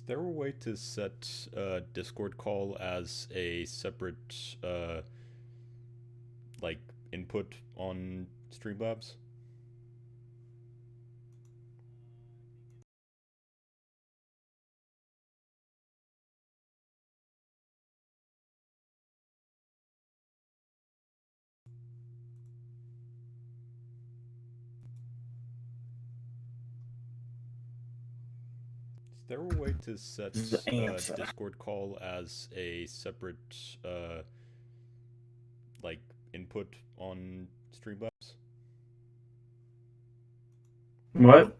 there a way to set Discord call as a separate like input on Streamlabs? Is there a way to set Discord call as a separate like input on Streamlabs? What?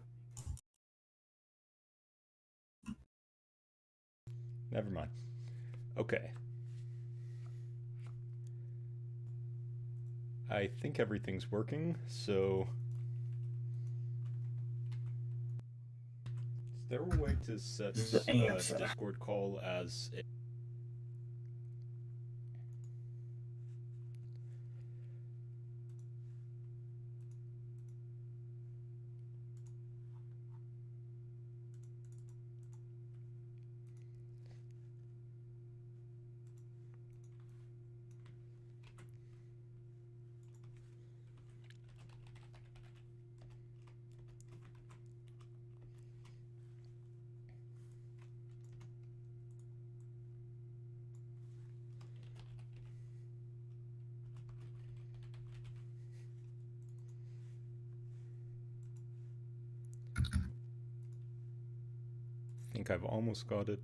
Never mind. Okay. I think everything's working, so... Is there a way to set Discord call as a... I think I've almost got it.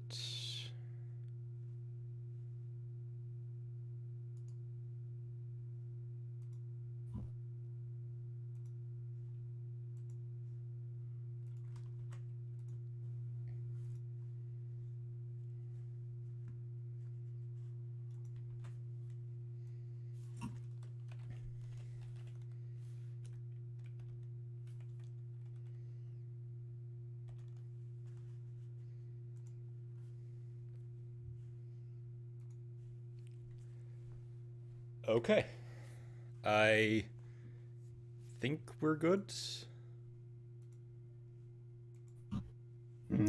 Okay. I think we're good.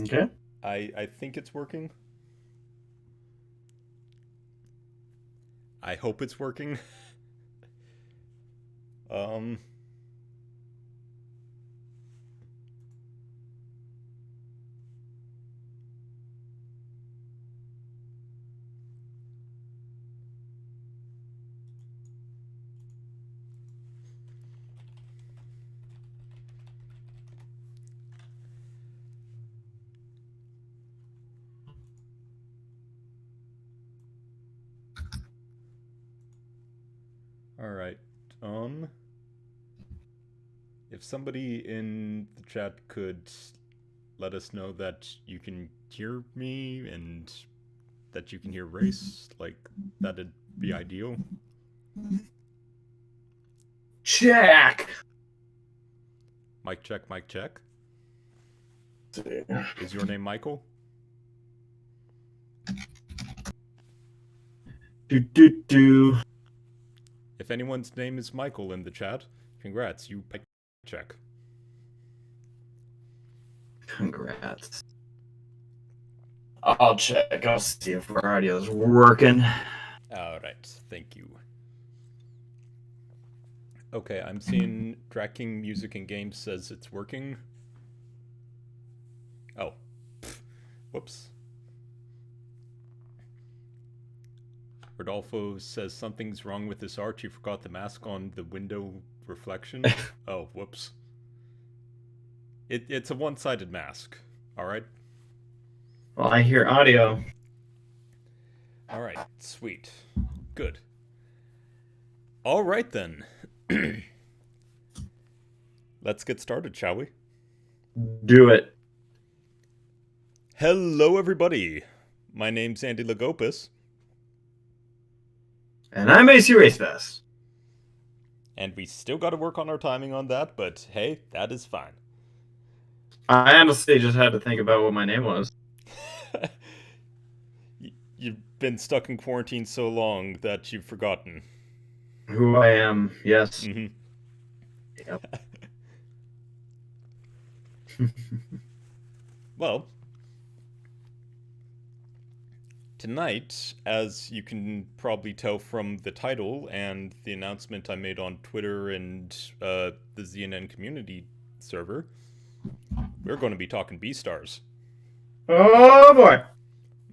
Okay. I think it's working. I hope it's working. um... Alright. If somebody in the chat could let us know that you can hear me and that you can hear Race, like, that'd be ideal. Check! Mic check, mic check. Is your name Michael? Do. If anyone's name is Michael in the chat, congrats, you mic check. Congrats. I'll check. I'll see if our audio's working. Alright, thank you. Okay, I'm seeing Tracking Music and Games says it's working. Oh. Whoops. Rodolfo says something's wrong with this art. You forgot the mask on the window reflection. Oh, whoops. It's a one-sided mask. Alright? Well, I hear audio. Alright, sweet. Good. Alright then. Let's get started, shall we? Do it. Hello, everybody. My name's Andy Lagopis. And I'm AC Racefest. And we still got to work on our timing on that, but hey, that is fine. I honestly just had to think about what my name was. You've been stuck in quarantine so long that you've forgotten. Who I am, yes. Mm-hmm. Yep. Well, Tonight, as you can probably tell from the title and the announcement I made on Twitter and the ZNN community server, we're going to be talking Beastars. Oh boy.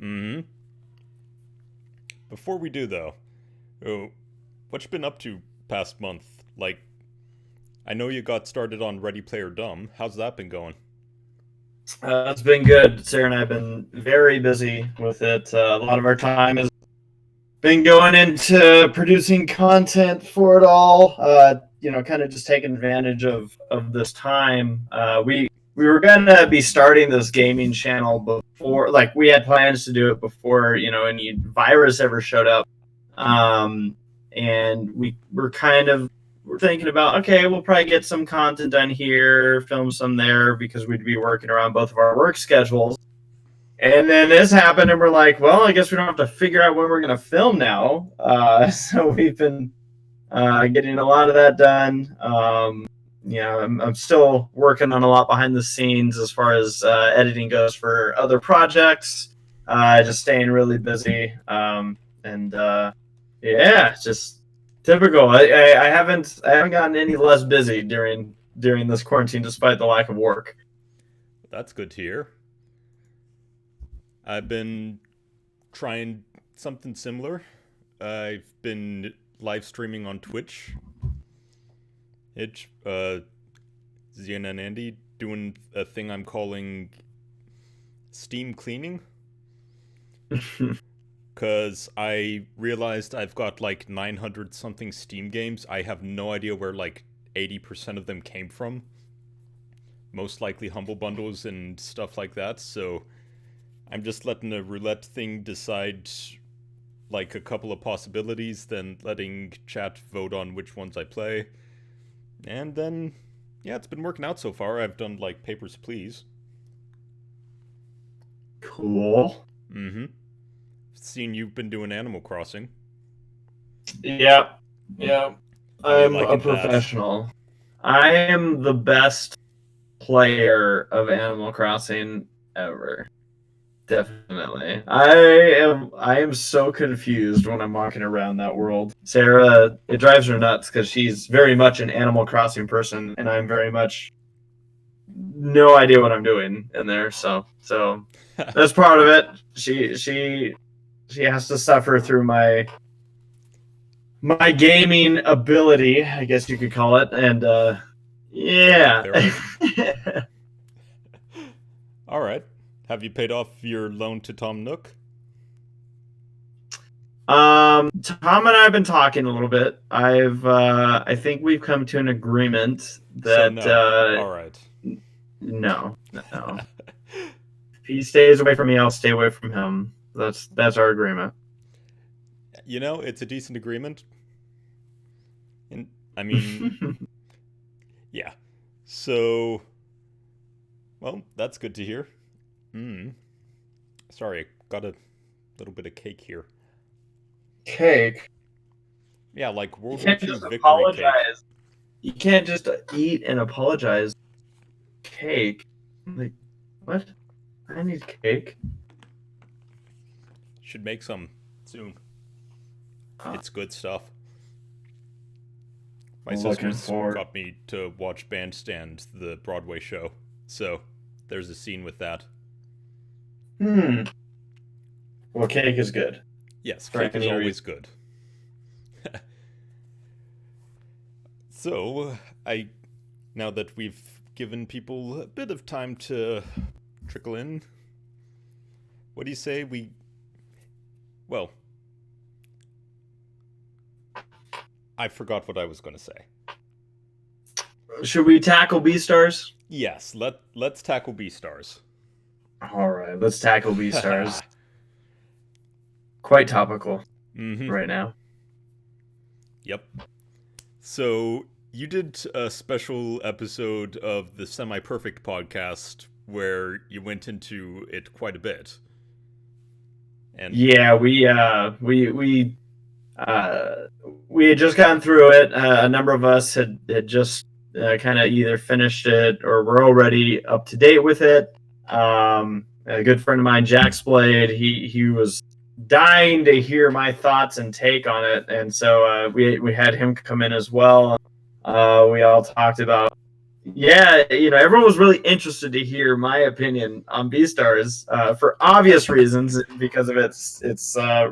Mm-hmm. Before we do, though, what you been up to past month? Like, I know you got started on Ready Player Dumb. How's that been going? It's been good. Sarah and I have been very busy with it. A lot of our time has been going into producing content for it all. Kind of just taking advantage of this time. We were gonna be starting this gaming channel before, like we had plans to do it before any virus ever showed up. And we're thinking about, okay, we'll probably get some content done here, film some there, because we'd be working around both of our work schedules. And then this happened, and we're like, well, I guess we don't have to figure out when we're going to film now. So we've been getting a lot of that done. I'm still working on a lot behind the scenes as far as editing goes for other projects. Just staying really busy. Just typical. I haven't gotten any less busy during this quarantine, despite the lack of work. That's good to hear. I've been trying something similar. I've been live streaming on Twitch. ZNN Andy doing a thing I'm calling Steam cleaning. Because I realized I've got like 900 something Steam games. I have no idea where like 80% of them came from. Most likely Humble Bundles and stuff like that. So I'm just letting the roulette thing decide like a couple of possibilities, then letting chat vote on which ones I play. And then, yeah, it's been working out so far. I've done like Papers, Please. Cool. Mm-hmm. Seen you've been doing Animal Crossing. Yeah. I'm a professional. I am the best player of Animal Crossing ever. Definitely. I am so confused when I'm walking around that world. Sarah, it drives her nuts because she's very much an Animal Crossing person, and I'm very much no idea what I'm doing in there. So that's part of it. She has to suffer through my gaming ability, I guess you could call it, and yeah. All right. Have you paid off your loan to Tom Nook? Tom and I have been talking a little bit. I think we've come to an agreement that all right. No. If he stays away from me, I'll stay away from him. That's our agreement. It's a decent agreement. I mean, yeah. So, well, that's good to hear. Sorry, I got a little bit of cake here. Cake? Yeah, like World War II victory apologize. cake. You can't just eat and apologize. Cake? Like, what? I need cake. Should make some soon. It's good stuff. My sisters got me to watch Bandstand, the Broadway show. So, there's a scene with that. Well, cake is good. Yes, cake is always good. So, now that we've given people a bit of time to trickle in, what do you say well, I forgot what I was going to say. Should we tackle Beastars? Yes, let's tackle Beastars. All right, let's tackle Beastars. Quite topical right now. Yep. So you did a special episode of the Semi-Perfect podcast where you went into it quite a bit. And yeah, we had just gotten through it. A number of us had just kind of either finished it or were already up to date with it. A good friend of mine, Jack Splade, he was dying to hear my thoughts and take on it, and so we had him come in as well. We all talked about, everyone was really interested to hear my opinion on Beastars for obvious reasons because of its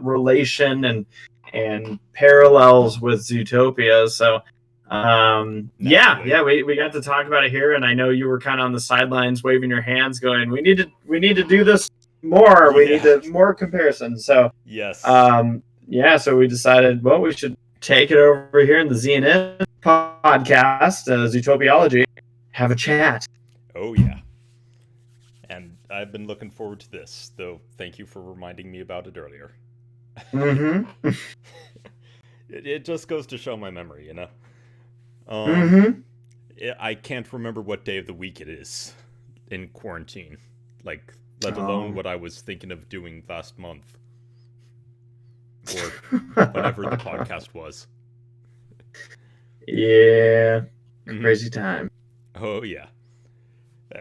relation and parallels with Zootopia. So we got to talk about it here, and I know you were kind of on the sidelines waving your hands going, we need to do this more. We need more comparisons. So yes. So we decided, well, we should take it over here in the ZNN podcast, Zootopiology, have a chat. Oh yeah. And I've been looking forward to this, though thank you for reminding me about it earlier. Mm-hmm. It just goes to show my memory, you know? I can't remember what day of the week it is in quarantine. Like, let alone what I was thinking of doing last month. Or whenever the podcast was. Yeah. Crazy time. Oh, yeah.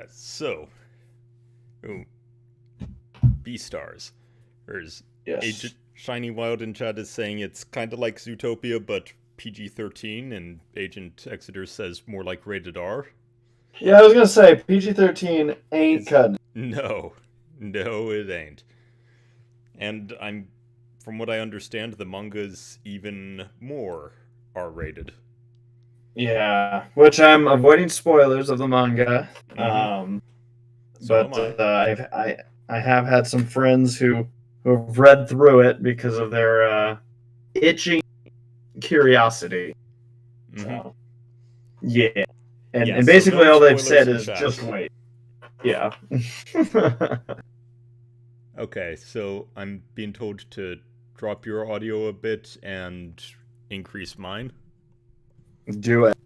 So, Beastars. There's Agent Shiny Wild in chat is saying it's kind of like Zootopia, but PG-13, and Agent Exeter says more like rated R. Yeah, I was going to say, PG-13 ain't cutting. No, it ain't. And from what I understand, the manga's even more R-rated. Yeah, which I'm avoiding spoilers of the manga. But I have had some friends who have read through it because of their itching curiosity. So, yeah. And basically all they've said is just wait. Yeah. Okay, so I'm being told to drop your audio a bit and increase mine. Do it.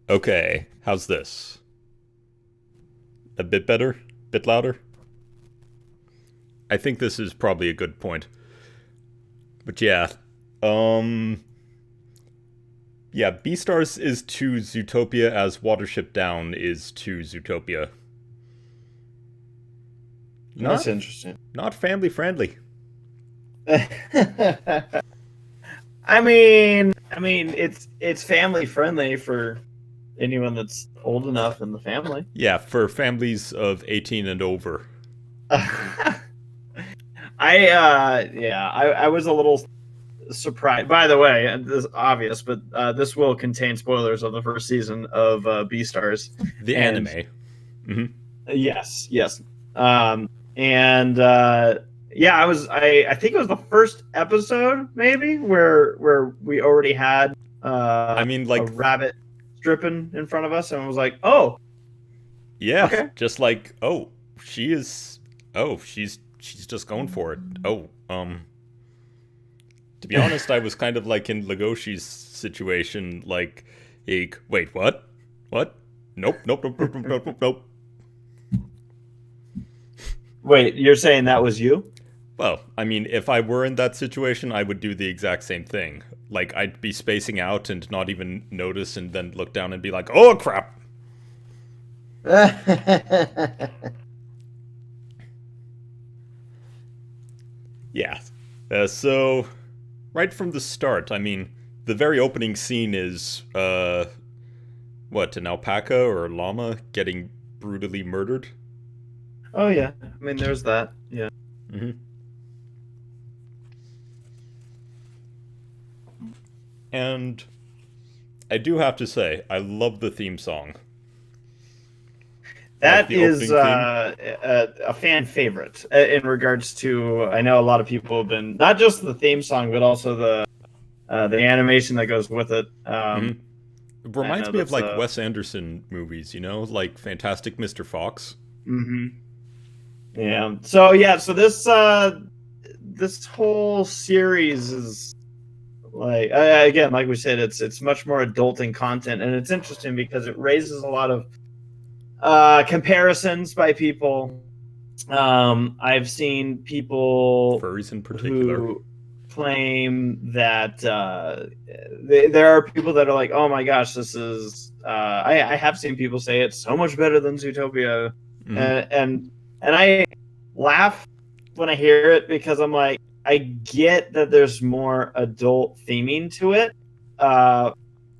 Okay, how's this? A bit better? Bit louder? I think this is probably a good point. But yeah, Beastars is to Zootopia as Watership Down is to Zootopia. That's interesting. Not family friendly. I mean, it's family friendly for anyone that's old enough in the family. Yeah, for families of 18 and over. I was a little surprised. By the way, this is obvious, but this will contain spoilers of the first season of Beastars. The anime. Mm-hmm. Yes. I think it was the first episode, maybe, where we already had a rabbit stripping in front of us, and I was like, oh. Yeah, okay. Just like, she's just going for it. To be honest, I was kind of like in Legoshi's situation, like, wait, what? What? Nope. Wait, you're saying that was you? Well, I mean, if I were in that situation, I would do the exact same thing. Like, I'd be spacing out and not even notice and then look down and be like, oh, crap! Yeah. So, right from the start, I mean, the very opening scene is, an alpaca or a llama getting brutally murdered? Oh, yeah. I mean, there's that. Yeah. Mm-hmm. And I do have to say, I love the theme song. That is a fan favorite in regards to, I know a lot of people have been, not just the theme song, but also the animation that goes with it. It reminds me of like Wes Anderson movies, like Fantastic Mr. Fox. Mm-hmm. Yeah. So this whole series is like, again, like we said, it's much more adulting content, and it's interesting because it raises a lot of comparisons by people. I've seen people, furries in particular, who claim that there are people that are like, oh my gosh, this is I have seen people say it's so much better than Zootopia. Mm-hmm. And I laugh when I hear it because I'm like, I get that there's more adult theming to it.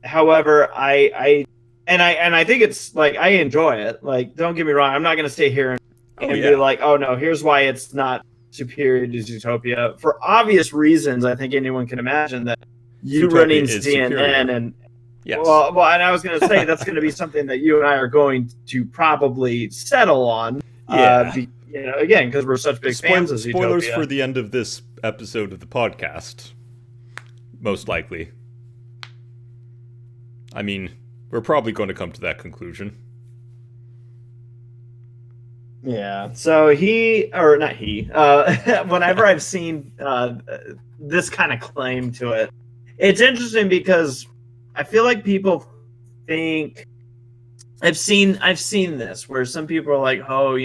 However, I think it's like I enjoy it. Like, don't get me wrong, I'm not gonna stay here and be like, oh no, here's why it's not superior to Zootopia. For obvious reasons, I think anyone can imagine that you Zootopia running is CNN superior. and Yes. well, and I was gonna say that's gonna be something that you and I are going to probably settle on. Yeah. Again, because we're such big fans of Zootopia. Spoilers for the end of this episode of the podcast. Most likely. I mean, we're probably going to come to that conclusion. Yeah. So whenever I've seen this kind of claim to it, it's interesting because I feel like people think I've seen this where some people are like, oh,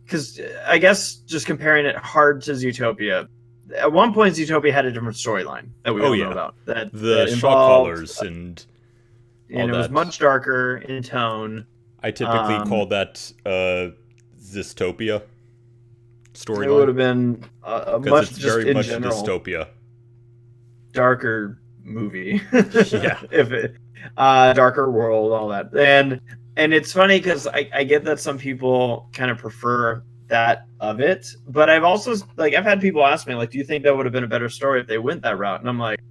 because I guess just comparing it hard to Zootopia. At one point, Zootopia had a different storyline that we all know about. The shot callers and it was much darker in tone. I typically call that Zystopia storyline. It would have been much it's just very in much general, dystopia. Darker movie. Yeah. Darker world, all that. And it's funny because I get that some people kind of prefer that of it, but I've also I've had people ask me like, do you think that would have been a better story if they went that route? And I'm like,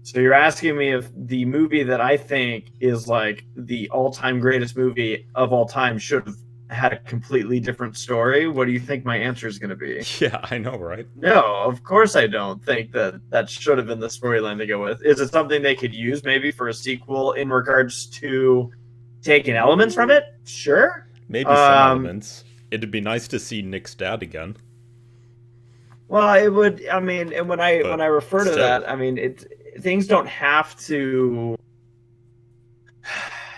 so you're asking me if the movie that I think is like the all-time greatest movie of all time should have had a completely different story? What do you think my answer is going to be? Yeah, I know, right? No, of course I don't think that should have been the storyline to go with. Is it something they could use maybe for a sequel in regards to taking elements from it? Sure. Maybe some elements. It'd be nice to see Nick's dad again. Well, it would. I mean, and when I refer to that, I mean things don't have to.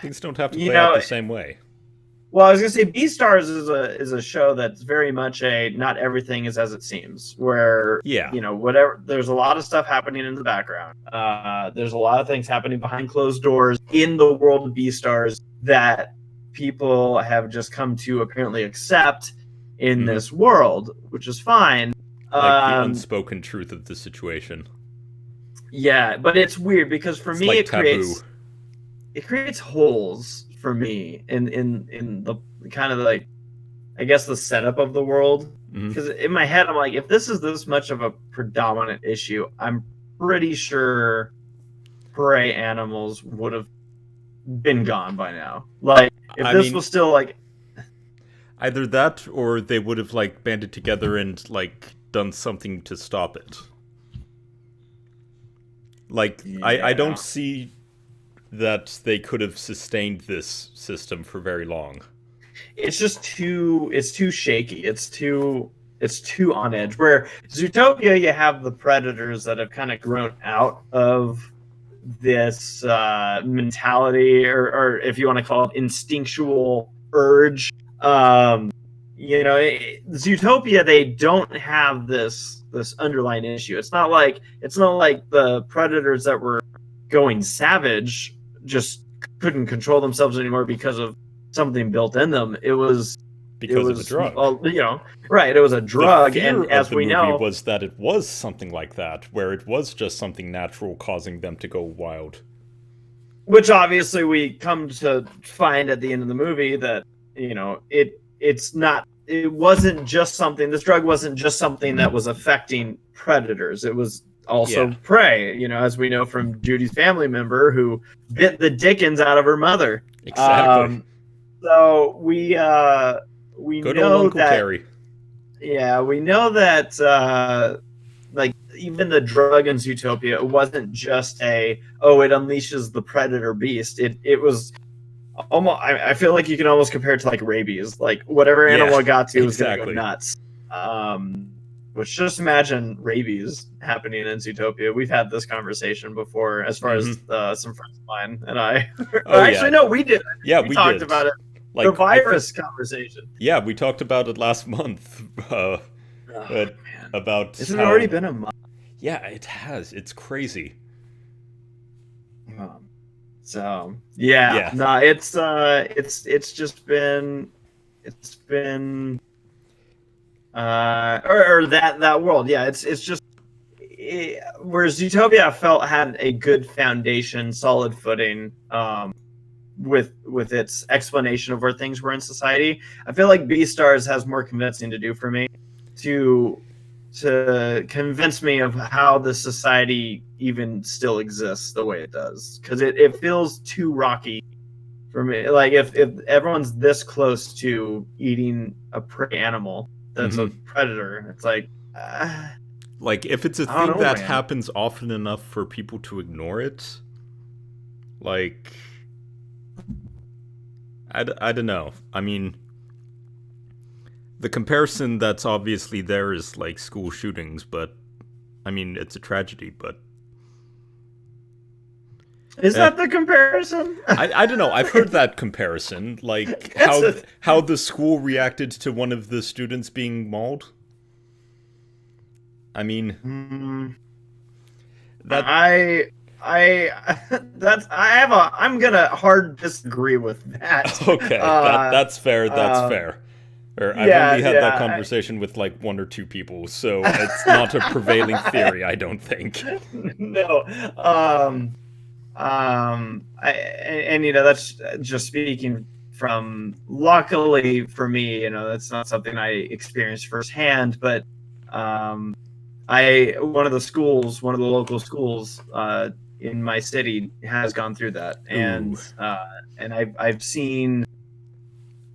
Things don't have to play out the same way. Well, I was gonna say Beastars is a show that's very much not everything is as it seems. Where whatever, there's a lot of stuff happening in the background. There's a lot of things happening behind closed doors in the world of Beastars that people have just come to apparently accept in this world, which is fine. Like the unspoken truth of the situation. Yeah, but it's weird because for me it creates holes for me in the kind of like, I guess, the setup of the world. Because in my head I'm like, if this is this much of a predominant issue, I'm pretty sure prey animals would have been gone by now. Like, if this was still like either that or they would have like banded together and like done something to stop it. Like, I don't see that they could have sustained this system for very long. It's just too shaky. It's too on edge. Where Zootopia, you have the predators that have kind of grown out of this mentality, or if you want to call it instinctual urge. Zootopia, they don't have this underlying issue. It's not like the predators that were going savage just couldn't control themselves anymore because of something built in them. It was because of a drug. Right? It was a drug, the fear and as we know, was that it was something like that, where it was just something natural causing them to go wild. Which obviously we come to find at the end of the movie that it's not. It wasn't just something. This drug wasn't just something that was affecting predators. It was also prey. As we know from Judy's family member who bit the dickens out of her mother. Exactly. So we Good know old Uncle that. Terry. Yeah, we know that. Even the drug in Zootopia, it wasn't just it unleashes the predator beast. It was almost. I feel like you can almost compare it to like rabies. Like whatever animal it got to was going to go nuts. Which, just imagine rabies happening in Zootopia. We've had this conversation before, as far as some friends of mine and I. No, we did. Yeah, we talked about it. Like the virus conversation. Yeah, we talked about it last month. About hasn't it already been a month? Yeah, it has. It's crazy. No, it's just been or that world. Yeah, it's just whereas Zootopia I felt had a good foundation, solid footing, with its explanation of where things were in society. I feel like Beastars has more convincing to do for me to convince me of how the society even still exists the way it does, because it feels too rocky for me. Like if everyone's this close to eating a prey animal that's a predator, it's like like if it's a I don't thing know, that man. happens often enough for people to ignore it, like I don't know. I mean, the comparison that's obviously there is like school shootings, but I mean it's a tragedy, but Is that the comparison? I don't know. I've heard that comparison, like That's a, how the school reacted to one of the students being mauled. I mean, that I that's I'm gonna hard disagree with that. okay. That's fair. That's fair. Or I've Yeah, only had that yeah. conversation with like one or two people, so it's not a prevailing theory. I don't think. No. And you know, that's just speaking from, luckily for me, you know, that's not something I experienced firsthand, but one of the local schools in my city has gone through that, Ooh. and I've seen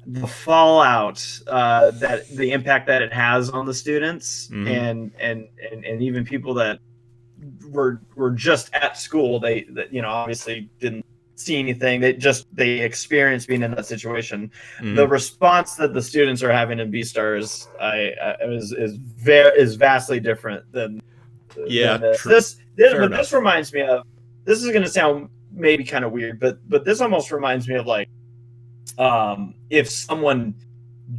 the fallout, that the impact that it has on the students, Mm-hmm. and even people that were just at school. They that, you know, obviously didn't see anything. They experienced being in that situation. The Mm-hmm. response that the students are having in Beastars, is vastly different Yeah. than this. True. Fair But this enough. reminds me of. This is going to sound maybe kind of weird, but this almost reminds me of like, if someone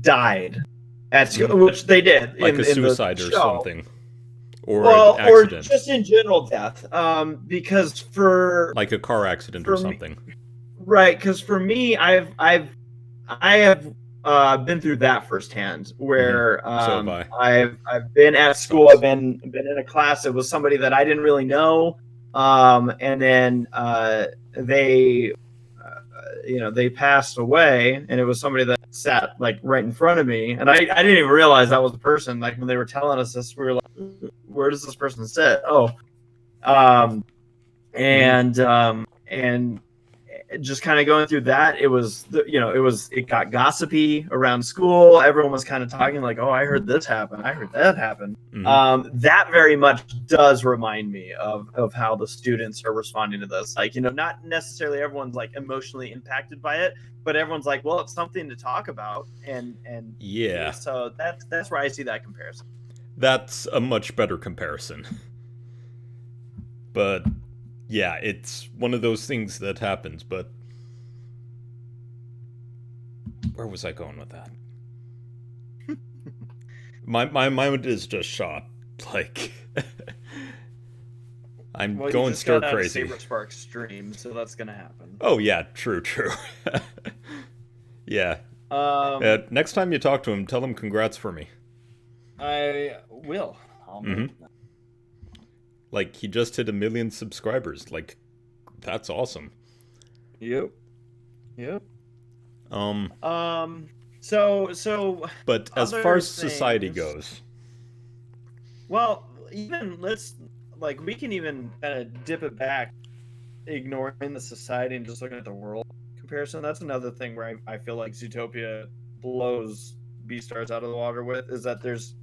died at school, which they did Like a in the suicide or show. something, or an Well, or accident, just in general death. Because like a car accident or for me, something. right? Because for me, I have been through that firsthand, Mm-hmm. where So have I. I've been at school, Sucks. I've been in a class. It was somebody that I didn't really know, and then they you know, they passed away, and it was somebody that sat like right in front of me, and I didn't even realize that was the person. Like when they were telling us this, we were like, where does this person sit? Oh, um Mm-hmm. and just kind of going through that, it got gossipy around school. Everyone was kind of talking like, oh, I heard this happen, I heard that happen. Mm-hmm. That very much does remind me of how the students are responding to this. Like, you know, not necessarily everyone's like emotionally impacted by it, but everyone's like, well, it's something to talk about. And Yeah. so that's where I see that comparison. That's a much better comparison. But yeah, it's one of those things that happens, but where was I going with that? My mind is just shot. Like I'm Well, you going just stir got out of crazy. Saber Spark stream, so that's gonna happen. Oh yeah, true. Yeah. Um, Next time you talk to him, tell him congrats for me. I will. I'll Mm-hmm. mention that. Like he just hit 1 million subscribers. Like that's awesome. Yep. Yep. Um, So but as far other as society things. goes, Well, even let's like we can even kind of dip it back, ignoring the society and just looking at the world comparison. That's another thing where I feel like Zootopia blows Beastars out of the water with, is that there's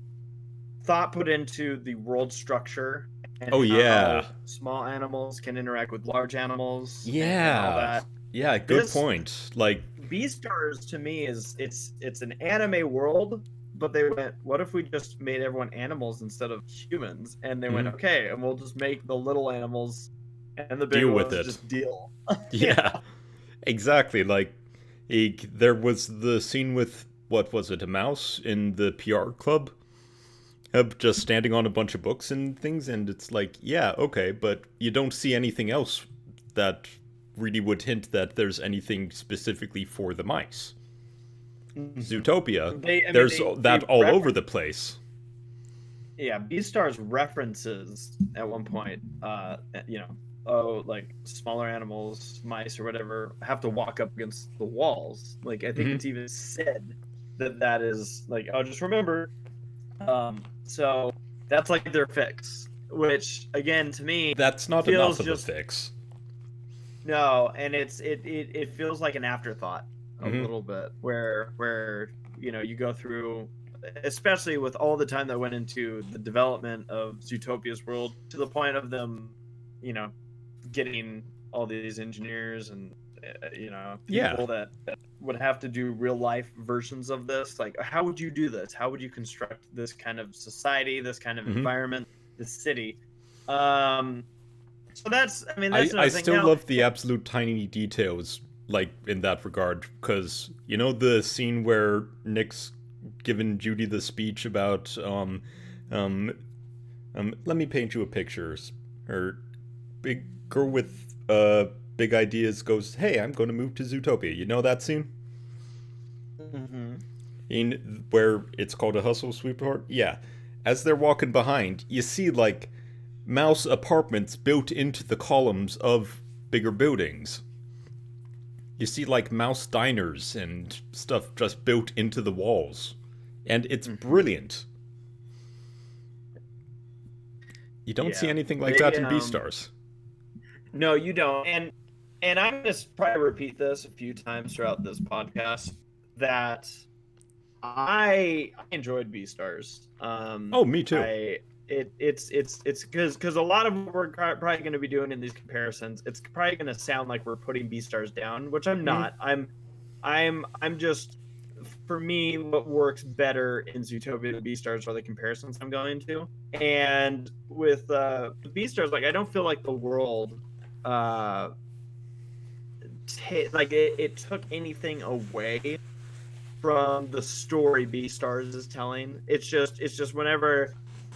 thought put into the world structure and oh yeah, how small animals can interact with large animals, and all yeah, that. yeah. Good This point. Like, Beastars to me is it's an anime world, but they went, what if we just made everyone animals instead of humans? And they went, mhm, okay, and we'll just make the little animals and the big deal with ones it. just deal. Yeah, Yeah. exactly. Like, there was the scene with what was it, a mouse in the PR club, just standing on a bunch of books and things, and it's like, yeah, okay, but you don't see anything else that really would hint that there's anything specifically for the mice. Zootopia, They, I mean, there's that all over reference, the place. yeah, Beastars references at one point, oh, like smaller animals, mice or whatever, have to walk up against the walls. Like I think Hmm. it's even said that is like, oh, just remember. So that's like their fix, which again to me That's not enough feels of a just fix. no, and it feels like an afterthought a Hmm. little bit, where you go through, especially with all the time that went into the development of Zootopia's world to the point of them, you know, getting all these engineers and Yeah. people that would have to do real life versions of this. Like, how would you do this? How would you construct this kind of society, this kind of Hmm. environment, this city? Um, so that's, I mean, that's I another thing. still Now, love the absolute tiny details, like in that regard, because you know the scene where Nick's given Judy the speech about um, let me paint you a picture. Her big girl with big ideas goes, "Hey, I'm going to move to Zootopia." You know that scene? mhm. In where it's called a hustle sweetheart? Yeah. As they're walking behind, you see like mouse apartments built into the columns of bigger buildings. You see like mouse diners and stuff just built into the walls. And it's Mhm. brilliant. You don't see Yeah, anything like that they in Beastars. no, you don't. And I'm gonna probably repeat this a few times throughout this podcast that I enjoyed Beastars. Oh, me too. I it's because a lot of what we're probably going to be doing in these comparisons, it's probably going to sound like we're putting Beastars down, which I'm Mm. not. I'm just, for me, what works better in Zootopia and Beastars are the comparisons I'm going to. And with Beastars, like I don't feel like the world uh like it took anything away from the story Beastars is telling. It's just whenever,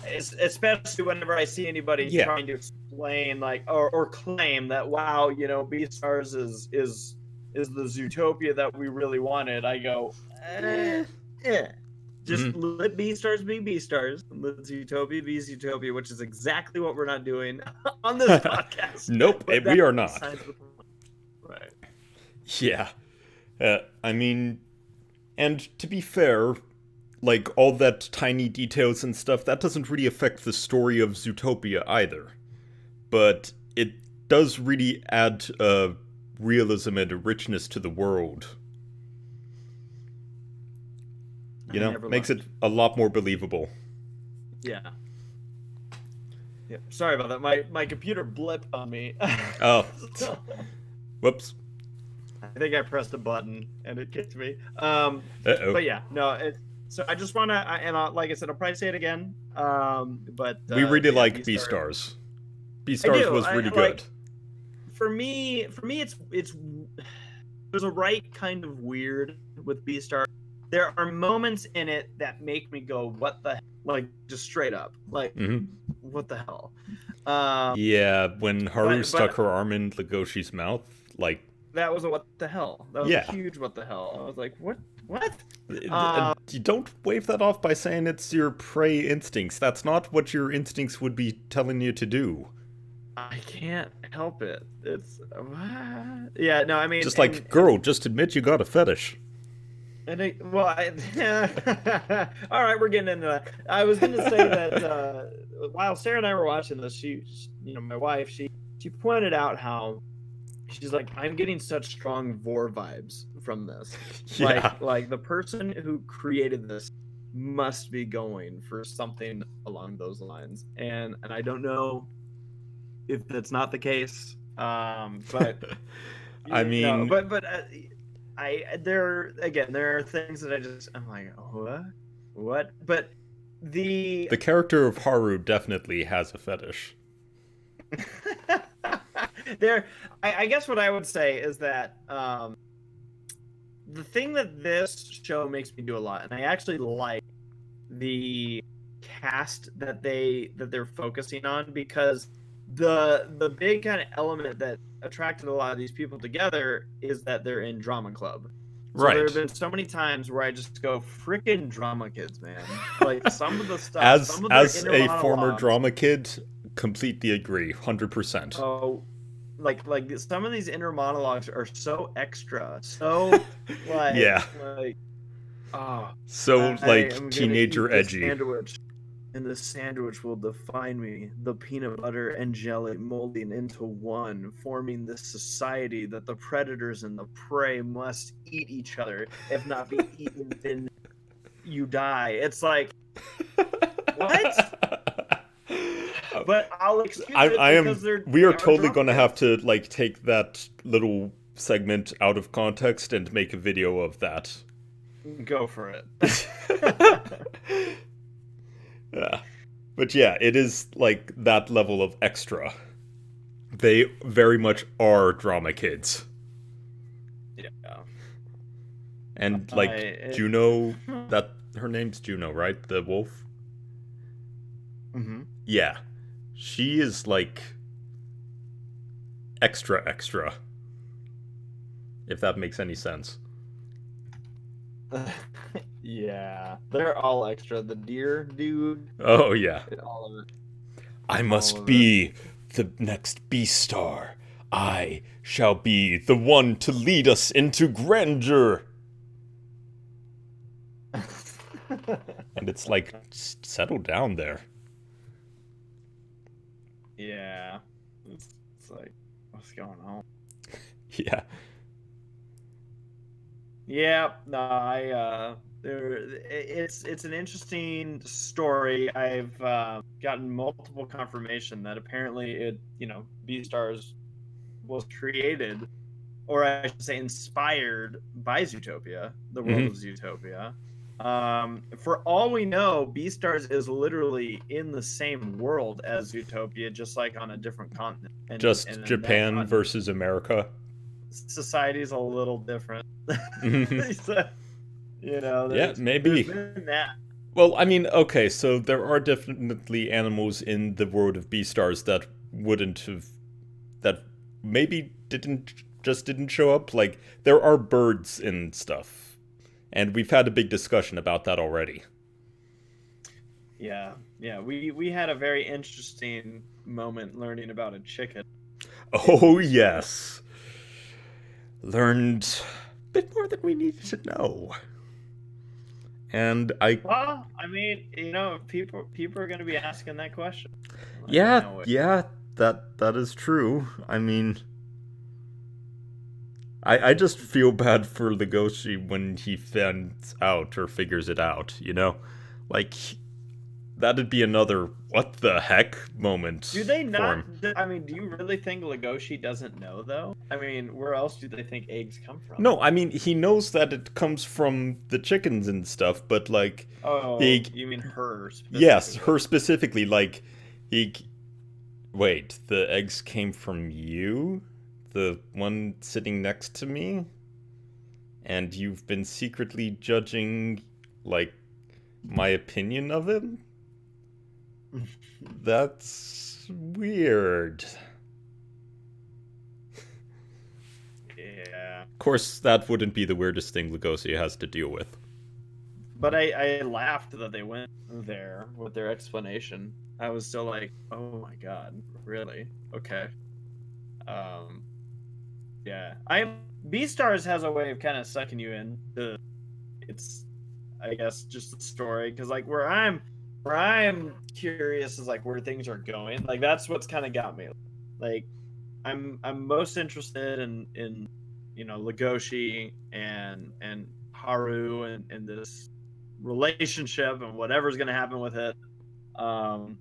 especially whenever I see anybody Yeah. trying to explain like or claim that, wow, Beastars is the Zootopia that we really wanted, I go, Eh. eh. Just Mm. let Beastars be Beastars, let Zootopia be Zootopia, which is exactly what we're not doing on this podcast. Nope, But we that's are not. besides the point. Right. Yeah. I mean, and to be fair, like all that tiny details and stuff, that doesn't really affect the story of Zootopia either. But it does really add realism and a richness to the world. You I know, never makes it left. a lot more believable. Yeah. Yeah, sorry about that. My computer blipped on me. Oh, So, whoops. I think I pressed a button and it kicked me. Uh oh. But yeah, no. So I just want to, and like I said, I'll probably say it again. We really But yeah, like Beastars. Beastars. I Beastars do. was I really good. like, for me, it's there's a right kind of weird with Beastars. There are moments in it that make me go, "What the hell?" Like just straight up, like Hmm. what the hell? Um, Yeah, when Haru stuck but her arm in Legoshi's mouth, like, that was a what the hell. That was a yeah. huge what the hell. I was like, what? What? You don't wave that off by saying it's your prey instincts. That's not what your instincts would be telling you to do. I can't help it. It's what? Yeah. No, I mean, Just like, girl, just admit you got a fetish. well, all right, we're getting into that. I was gonna say that while Sarah and I were watching this, my wife, she pointed out how she's like, I'm getting such strong vor vibes from this. Yeah. Like the person who created this must be going for something along those lines, and I don't know if that's not the case. But I mean, there are things that I'm like, what? But the the character of Haru definitely has a fetish. there, I guess what I would say is that the thing that this show makes me do a lot, and I actually like the cast that they're focusing on, because the big kind of element that attracted a lot of these people together is that they're in drama club. So there Right. have been so many times where I just go, freaking drama kids, man. Like, some of the stuff, some of their As inner a former monologues. drama kid, completely agree, 100%. Oh, like some of these inner monologues are so extra, so Yeah. oh, So I like am gonna teenager eat this edgy. sandwich, and the sandwich will define me. The peanut butter and jelly molding into one, forming this society that the predators and the prey must eat each other. If not be eaten, then you die. It's like, what? But I'll excuse it because we they are are totally drama gonna have kids. to like take that little segment out of context and make a video of that. Go for it. Yeah. But yeah, it is like that level of extra. They very much are drama kids. Yeah. And like Juno, that her name's Juno, right? The wolf? Mm-hmm. Yeah. She is like extra extra. If that makes any sense. Yeah, they're all extra. The deer dude, Oh yeah. all of it. I All must of it. be the next Beastar. I shall be the one to lead us into grandeur. And it's like, settle down there. Yeah, it's like, what's going on? Yeah. Yeah, no, it's an interesting story. I've gotten multiple confirmation that apparently Beastars was created, or I should say, inspired by Zootopia, the world of Mm-hmm. Zootopia. For all we know, Beastars is literally in the same world as Zootopia, just like on a different continent. And Just in that Japan continent, versus America. society's a little different. Mm-hmm. So, Yeah, there's maybe. been that. Well, I mean, okay, so there are definitely animals in the world of Beastars that wouldn't have, that maybe didn't show up. Like, there are birds and stuff. And we've had a big discussion about that already. Yeah. We had a very interesting moment learning about a chicken in Oh, Beastars. yes. Learned a bit more than we needed to know. And Well, I mean, people are going to be asking that question. Like, yeah, now what? yeah, that is true. I mean, I just feel bad for Legoshi when he finds out or figures it out, you know? Like, that'd be another what the heck moment Do they for not? him. I mean, do you really think Legoshi doesn't know though? I mean, where else do they think eggs come from? No, I mean, he knows that it comes from the chickens and stuff, but like, Oh, he, you mean her yes, specifically? her specifically, like, he, wait, the eggs came from you? The one sitting next to me? And you've been secretly judging, like, my opinion of him? That's weird. Yeah. Of course, that wouldn't be the weirdest thing Lugosi has to deal with. But I laughed that they went there with their explanation. I was still like, oh my god, really? Okay. Um, yeah. Beastars has a way of kind of sucking you in to it's, I guess, just the story, because like where I'm curious is like where things are going. Like that's what's kind of got me. Like I'm most interested in Legoshi and Haru and this relationship and whatever's gonna happen with it. Um,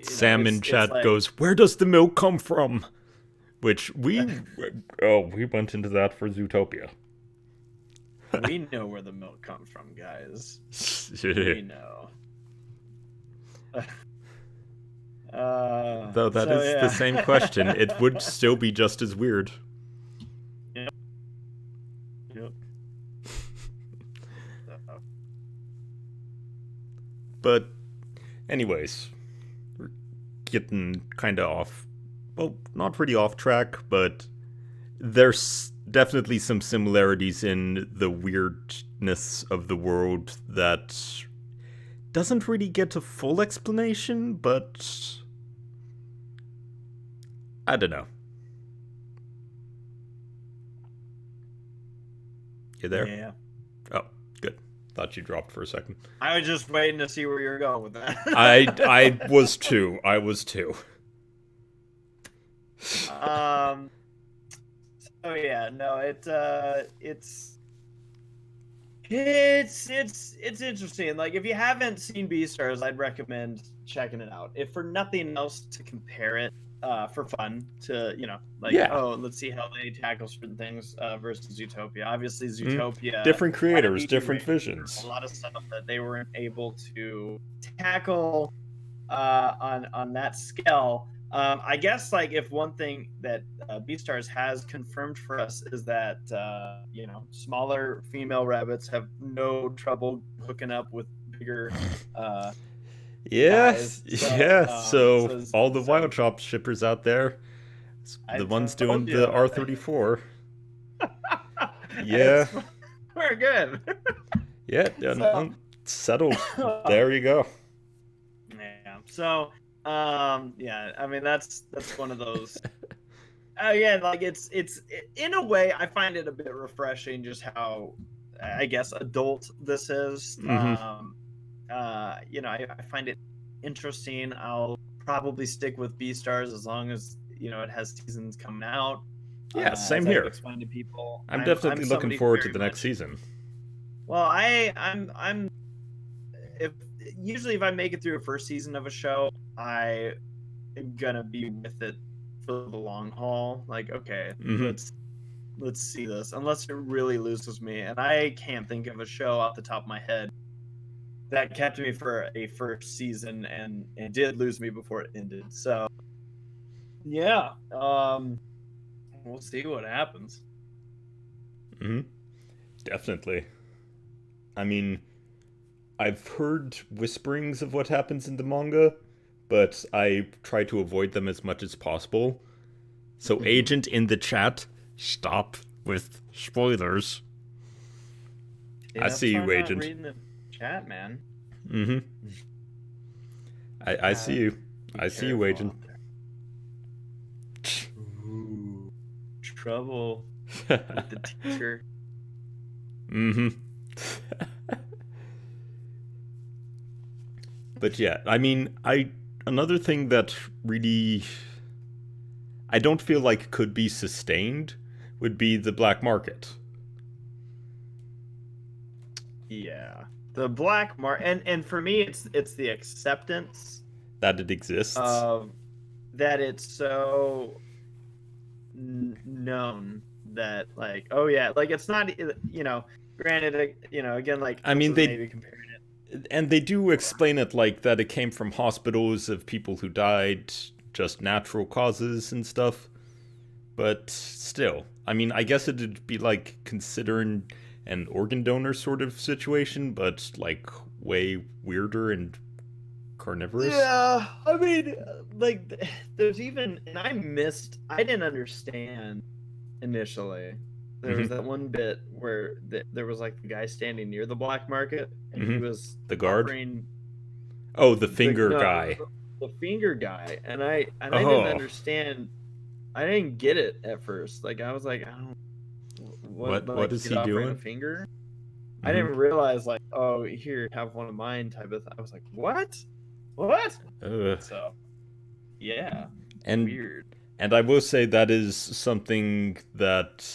Sam in it's chat like goes, "Where does the milk come from?" Which we went into that for Zootopia. we know where the milk comes from, guys. We know. Though that So is the same question, yeah. it would still be just as weird. Yep. Yep. But, anyways, we're getting kind of off. Well, not really off track, but there's definitely some similarities in the weirdness of the world that doesn't really get a full explanation, but I don't know. You there? Yeah. Oh, good. Thought you dropped for a second. I was just waiting to see where you were going with that. I was too. I was too. So yeah, no, it's interesting. Like, if you haven't seen Beastars, I'd recommend checking it out. If for nothing else, to compare it for fun to, like, Yeah. oh, let's see how they tackle certain things versus Zootopia. Obviously, Zootopia, different creators, different visions. A lot of stuff that they weren't able to tackle on that scale. I guess, like, if one thing that Beastars has confirmed for us is that smaller female rabbits have no trouble hooking up with bigger guys. So all the Wild Chop shippers out there, the ones doing the R34. Yeah, we're good. Yeah, settled. There you go. Yeah. So, yeah. I mean, that's one of those. Again, like, it's in a way, I find it a bit refreshing just how, I guess, adult this is. Mm-hmm. I find it interesting. I'll probably stick with Beastars as long as it has seasons coming out. Yeah, same here. Explain to people. I'm definitely looking forward to the next season. Well, I'm if I make it through a first season of a show, I am gonna be with it for the long haul. Like, okay, let's see this. Unless it really loses me, and I can't think of a show off the top of my head that kept me for a first season and did lose me before it ended. So, yeah, we'll see what happens. Definitely. I mean, I've heard whisperings of what happens in the manga, but I try to avoid them as much as possible. So, agent in the chat, stop with spoilers. Yeah, I see you, agent. Reading the chat, man. I see you. I see you, agent. Ooh, trouble with the teacher. But yeah, I mean, another thing that really I don't feel like could be sustained would be the black market. Yeah, the black market, and for me, it's the acceptance that it exists, that it's so known that, like, oh yeah, like, it's not, granted, again, like, I mean, maybe comparing it, and they do explain it like that it came from hospitals of people who died, just natural causes and stuff. But still, I mean, I guess it'd be like considering an organ donor sort of situation, but like way weirder and carnivorous. Yeah, I mean, like, there's even, and I didn't understand initially. There was that one bit where there was, like, the guy standing near the black market, and he was the guard. Oh, the finger guy. The finger guy, and I didn't understand. I didn't get it at first. Like, I was like, I don't. What is he doing? A finger? I didn't realize, like, oh, here, have one of mine type of thing. I was like, what? So, yeah, and weird. And I will say that is something that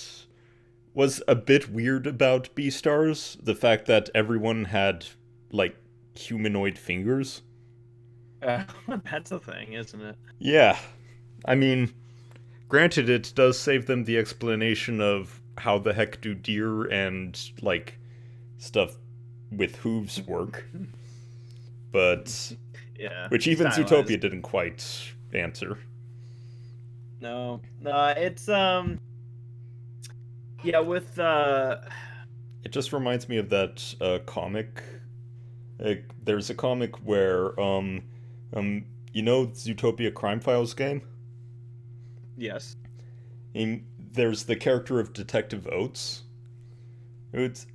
was a bit weird about Beastars, the fact that everyone had, like, humanoid fingers. That's a thing, isn't it? Yeah. I mean, granted, it does save them the explanation of how the heck do deer and, like, stuff with hooves work. But, yeah, which even Zootopia didn't quite answer. No, it's, yeah, with, It just reminds me of that, comic. There's a comic where, Zootopia Crime Files game? Yes. And there's the character of Detective Oates,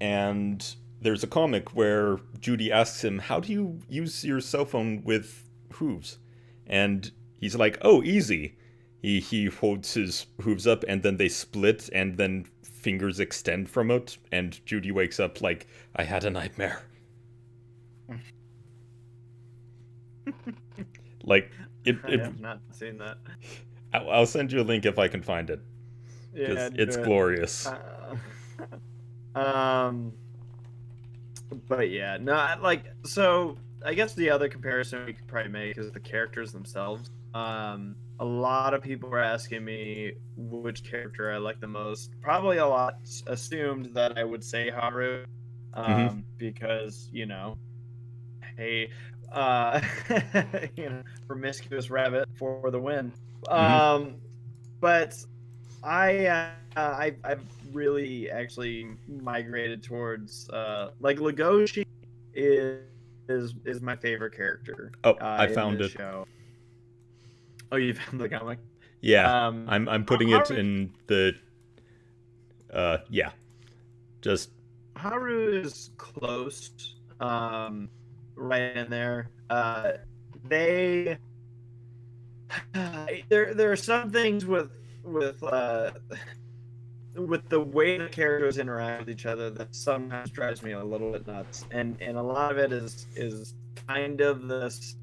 and there's a comic where Judy asks him, "How do you use your cell phone with hooves?" And he's like, "Oh, easy." He holds his hooves up, and then they split, and then fingers extend from it, and Judy wakes up like, "I had a nightmare." Like I have not seen that. I'll send you a link if I can find it. Yeah, It's glorious. But yeah, no, like, so I guess the other comparison we could probably make is the characters themselves. A lot of people were asking me which character I like the most. Probably a lot assumed that I would say Haru, because hey, uh, promiscuous rabbit for the win. But I've really actually migrated towards like Legoshi is my favorite character Oh, I in found this it. show. Oh, you found the comic? Yeah, I'm putting it Haru, in the yeah. Just Haru is close, right in there. They there are some things with the way the characters interact with each other that sometimes drives me a little bit nuts, and a lot of it is kind of this,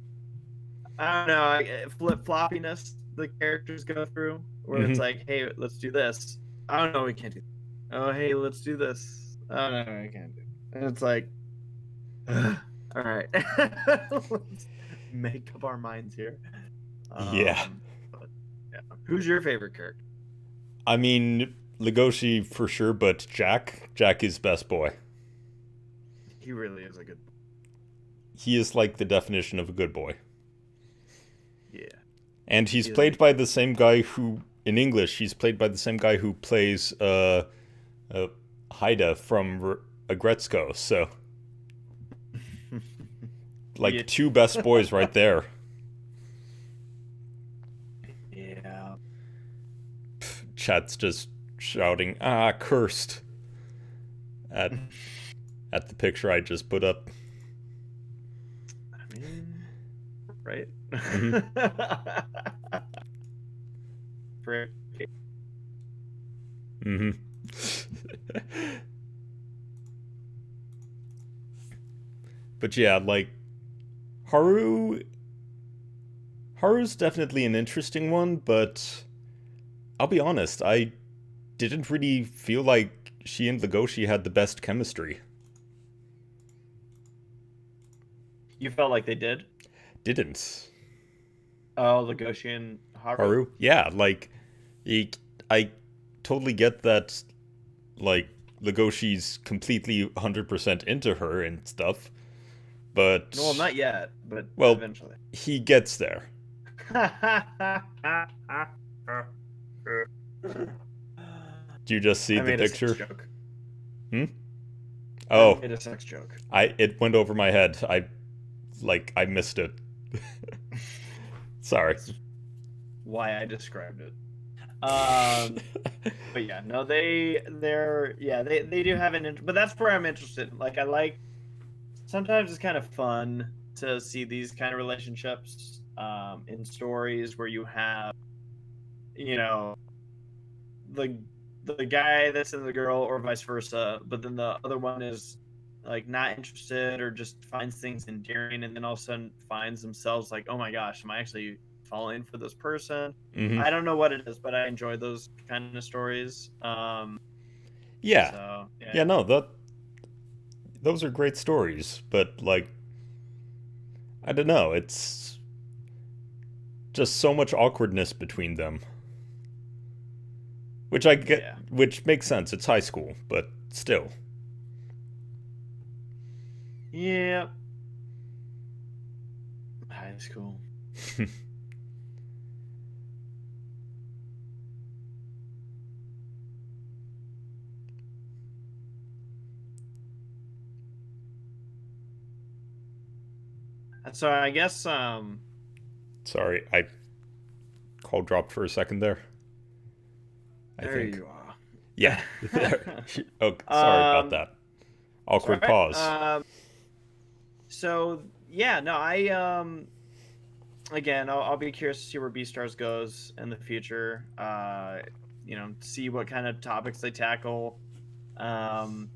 I don't know, flip floppiness the characters go through, where it's like, hey, let's do this. I don't know, we can't do that. Oh, hey, let's do this. I don't know, I can't do it. And it's like, all right, let's make up our minds here. yeah. But, yeah. Who's your favorite character? I mean, Legoshi for sure, but Jack is best boy. He really is a good. He is like the definition of a good boy. Yeah. And he's played by the same guy who, in English, he's played by the same guy who plays Haida from Agretzko. So, like, two best boys right there. Yeah. Chat's just shouting, cursed at the picture I just put up. I mean, right? But yeah, like, Haru's definitely an interesting one, but I'll be honest, I didn't really feel like she and Legoshi had the best chemistry. You felt like they did? Didn't. Oh, Legoshi and Haru? Yeah, like, I totally get that, like, Legoshi's completely 100% into her and stuff, but... Well, not yet, but well, eventually. He gets there. Do you just see the picture? A sex joke. Oh. I made a sex joke. It went over my head. I missed it. Sorry. That's why I described it. But yeah, no, they do have but that's where I'm interested. Like, sometimes it's kind of fun to see these kind of relationships in stories where you have, the guy that's in the girl or vice versa, but then the other one is like not interested or just finds things endearing, and then all of a sudden finds themselves like, oh my gosh, am I actually falling for this person? I don't know what it is, but I enjoy those kind of stories. Yeah. So, yeah, no, those are great stories, but like, I don't know, it's just so much awkwardness between them. Which I get, which makes sense. It's high school, but still. Yeah. High school. So I guess Sorry, I call dropped for a second there. I There think. you are. Yeah. Oh, sorry about that. Awkward It's all pause. right. So yeah, no, I again, I'll be curious to see where Beastars goes in the future. See what kind of topics they tackle. Um,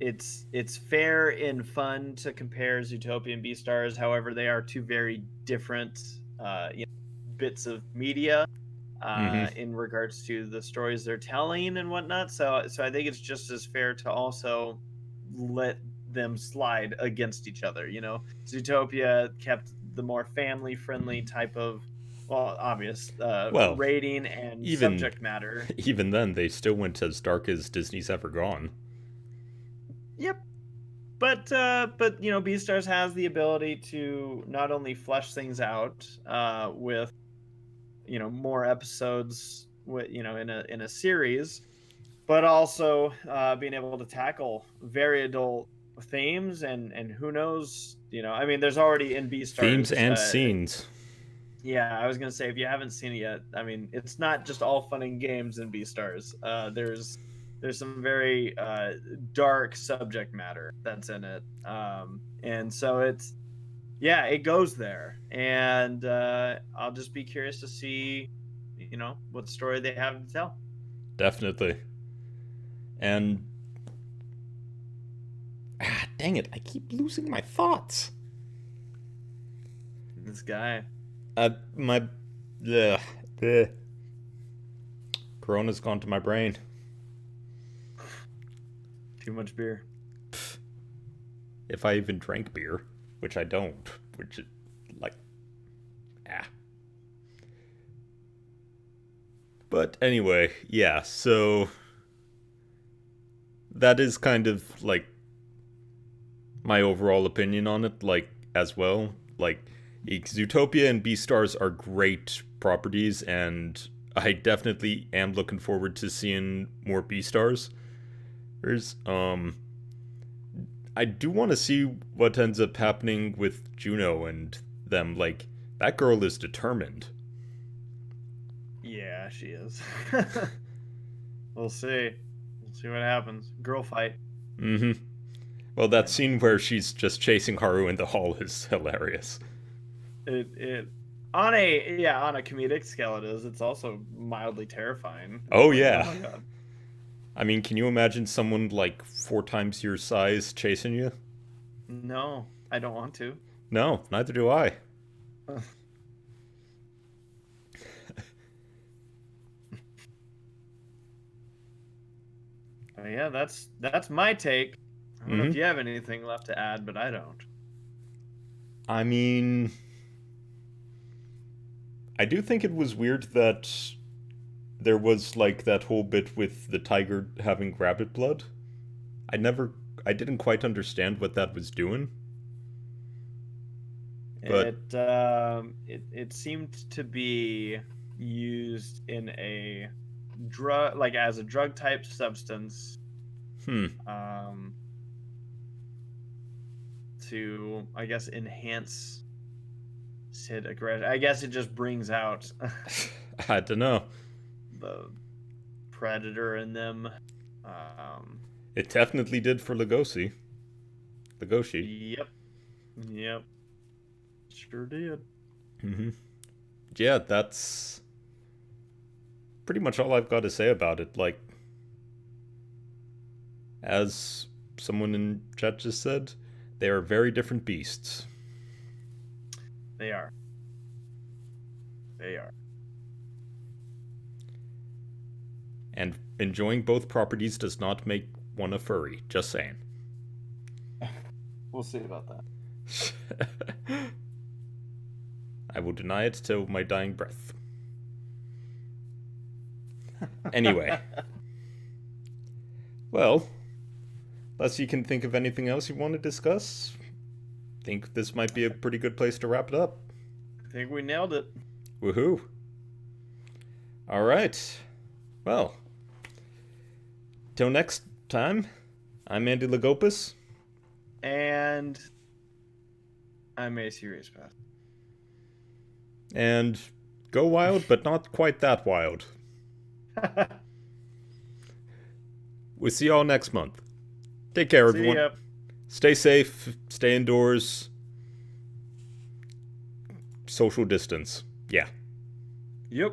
it's fair and fun to compare Zootopia and Beastars. However, they are two very different bits of media Mm-hmm. in regards to the stories they're telling and whatnot. So I think it's just as fair to also let them slide against each other. Zootopia kept the more family friendly type of, well, obvious Well, rating and even subject matter. even then, they still went as dark as Disney's ever gone. Yep. But Beastars has the ability to not only flesh things out with more episodes with in a series, but also being able to tackle very adult themes and who knows, I mean, there's already in Themes Beastars. and scenes. Yeah, I was gonna say, if you haven't seen it yet, I mean, it's not just all fun and games in Beastars. There's some very dark subject matter that's in it, and so it goes there, and I'll just be curious to see, what story they have to tell. Definitely. And dang it, I keep losing my thoughts. This guy, My ugh, ugh. Corona's gone to my brain. too much beer. If I even drank beer, which I don't, which is like, ah. But anyway, yeah. So that is kind of like my overall opinion on it, like, as well. Like, Zootopia and Beastars are great properties, and I definitely am looking forward to seeing more Beastars. I do want to see what ends up happening with Juno and them. Like, that girl is determined. Yeah, she is. We'll see. We'll see what happens. Girl fight. Mm-hmm. Well, that scene where she's just chasing Haru in the hall is hilarious. It on a comedic scale it is. It's also mildly terrifying. Oh, Like, yeah. oh my god. I mean, can you imagine someone like 4 times your size chasing you? No, I don't want to. No, neither do I. Yeah, that's my take. I don't know if Mm-hmm. you have anything left to add, but I don't. I mean, I do think it was weird that there was like that whole bit with the tiger having rabbit blood. I never, I didn't quite understand what that was doing. But It seemed to be used in a drug, like as a drug type substance, hmm, um, to, I guess, enhance Sid aggression. I guess it just brings out I don't know. the predator in them. Um, It definitely did for Legoshi. Legoshi. yep, yep, sure did. Mm-hmm. Yeah, that's pretty much all I've got to say about it. Like, as someone in chat just said, they are very different beasts. They are. They are. And enjoying both properties does not make one a furry. Just saying. We'll see about that. I will deny it till my dying breath. Anyway. Well, unless you can think of anything else you want to discuss, I think this might be a pretty good place to wrap it up. I think we nailed it. Woohoo. Alright. Well, till next time, I'm Andy Lagopis. And I'm a serious path. And go wild, but not quite that wild. we'll see y'all next month. Take care, everyone. See ya. Stay safe. Stay indoors. Social distance. Yeah. Yep.